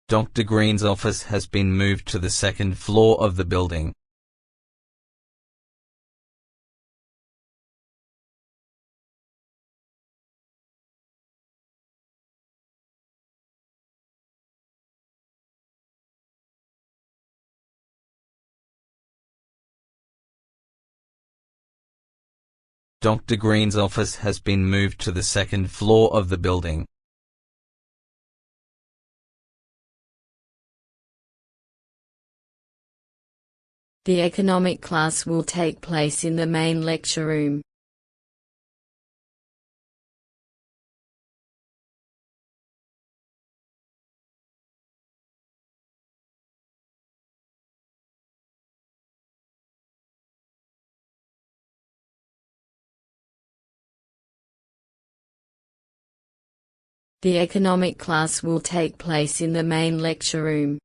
Dr. Green's office has been moved to the second floor of the building. Dr. Green's office has been moved to the second floor of the building. The economic class will take place in the main lecture room. The economic class will take place in the main lecture room.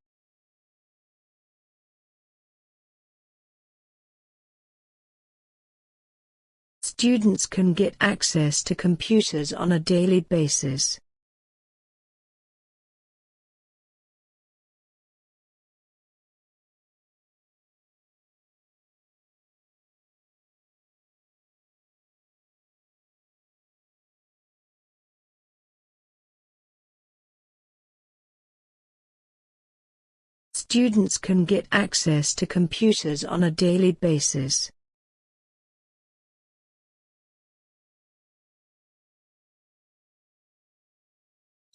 Students can get access to computers on a daily basis. Students can get access to computers on a daily basis.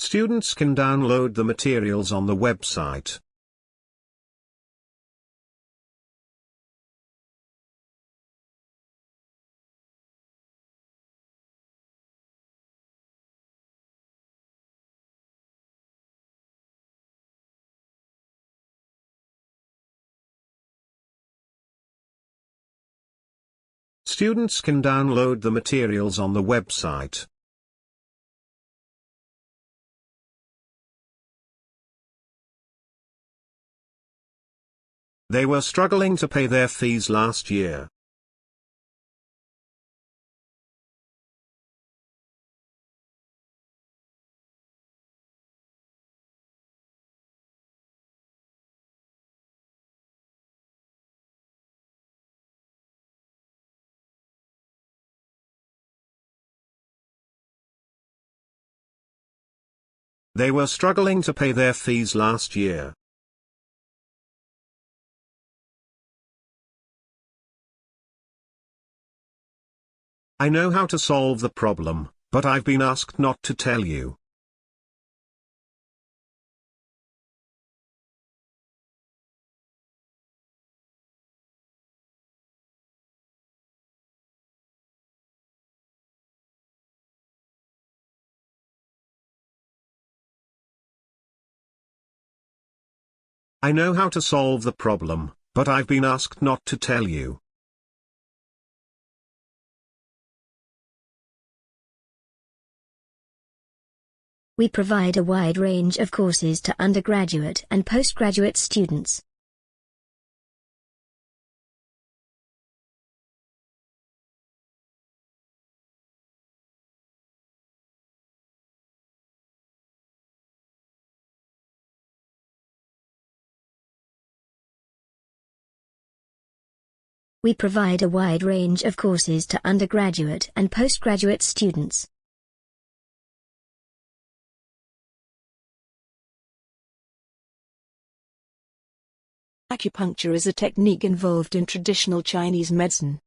Students can download the materials on the website. Students can download the materials on the website. They were struggling to pay their fees last year. They were struggling to pay their fees last year. I know how to solve the problem, but I've been asked not to tell you. I know how to solve the problem, but I've been asked not to tell you. We provide a wide range of courses to undergraduate and postgraduate students. We provide a wide range of courses to undergraduate and postgraduate students. Acupuncture is a technique involved in traditional Chinese medicine.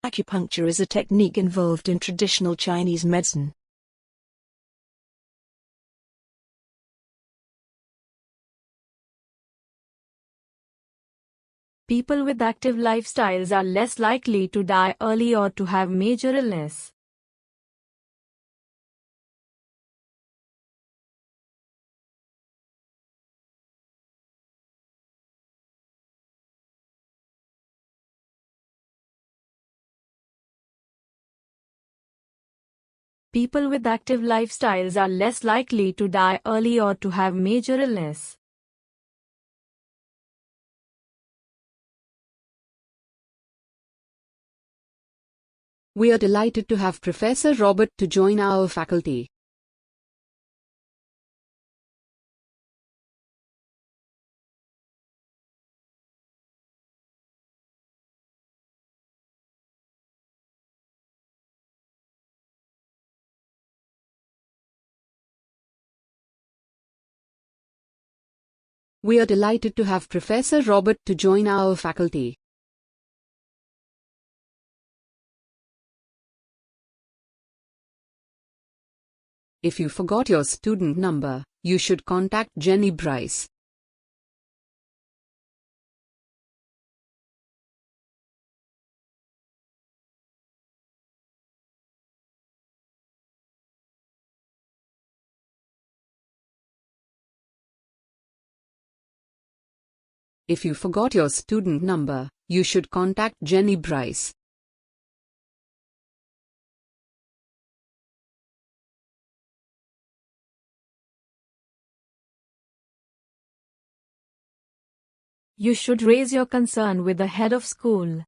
Acupuncture is a technique involved in traditional Chinese medicine. People with active lifestyles are less likely to die early or to have major illness. People with active lifestyles are less likely to die early or to have major illness. We are delighted to have Professor Robert to join our faculty. We are delighted to have Professor Robert to join our faculty. If you forgot your student number, you should contact Jenny Bryce. If you forgot your student number, you should contact Jenny Bryce. You should raise your concern with the head of school.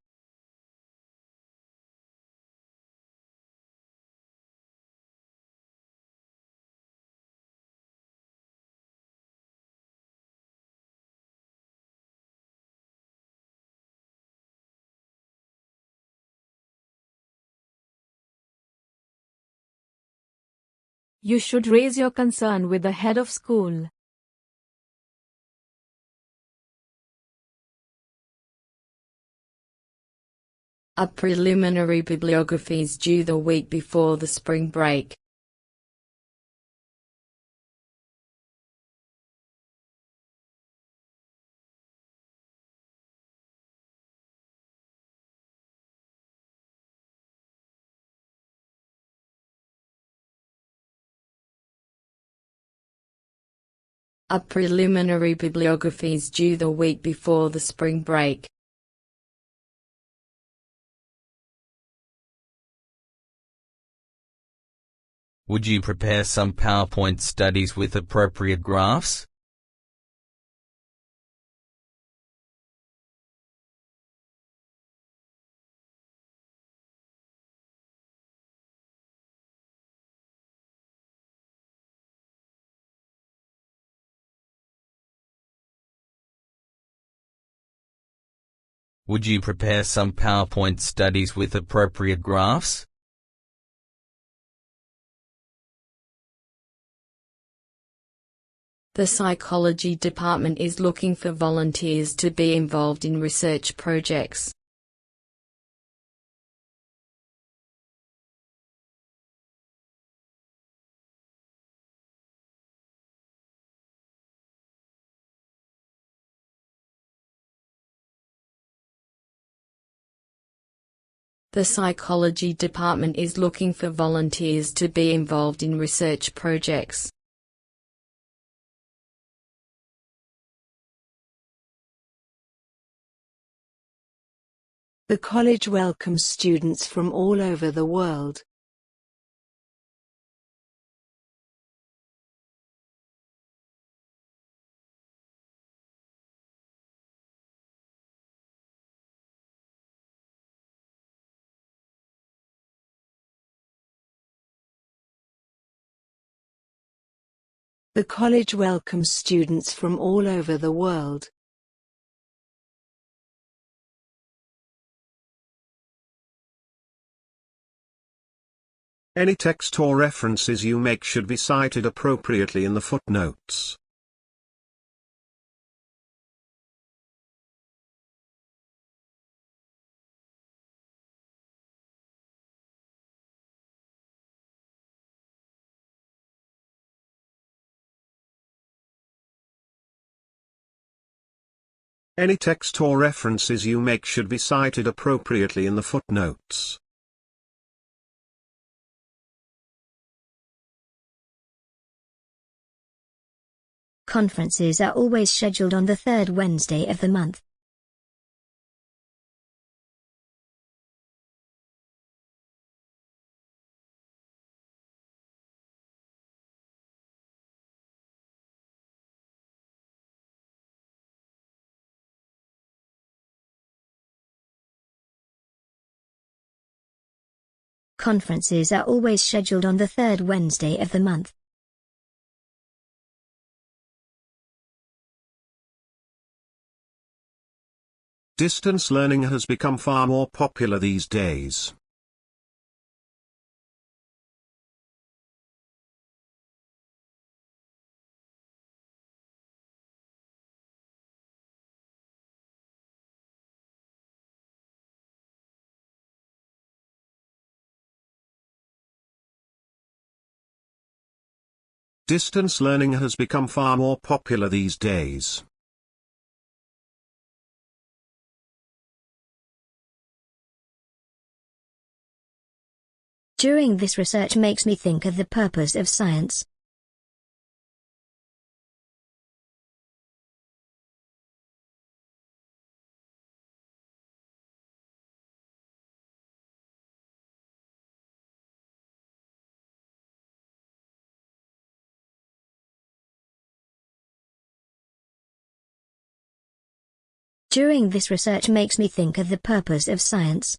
You should raise your concern with the head of school. A preliminary bibliography is due the week before the spring break. A preliminary bibliography is due the week before the spring break. Would you prepare some PowerPoint studies with appropriate graphs? Would you prepare some PowerPoint studies with appropriate graphs? The psychology department is looking for volunteers to be involved in research projects. The psychology department is looking for volunteers to be involved in research projects. The college welcomes students from all over the world. The college welcomes students from all over the world. Any text or references you make should be cited appropriately in the footnotes. Any text or references you make should be cited appropriately in the footnotes. Conferences are always scheduled on the third Wednesday of the month. conferences are always scheduled on the third Wednesday of the month. Distance learning has become far more popular these days. Distance learning has become far more popular these days. During this research makes me think of the purpose of science. During this research makes me think of the purpose of science.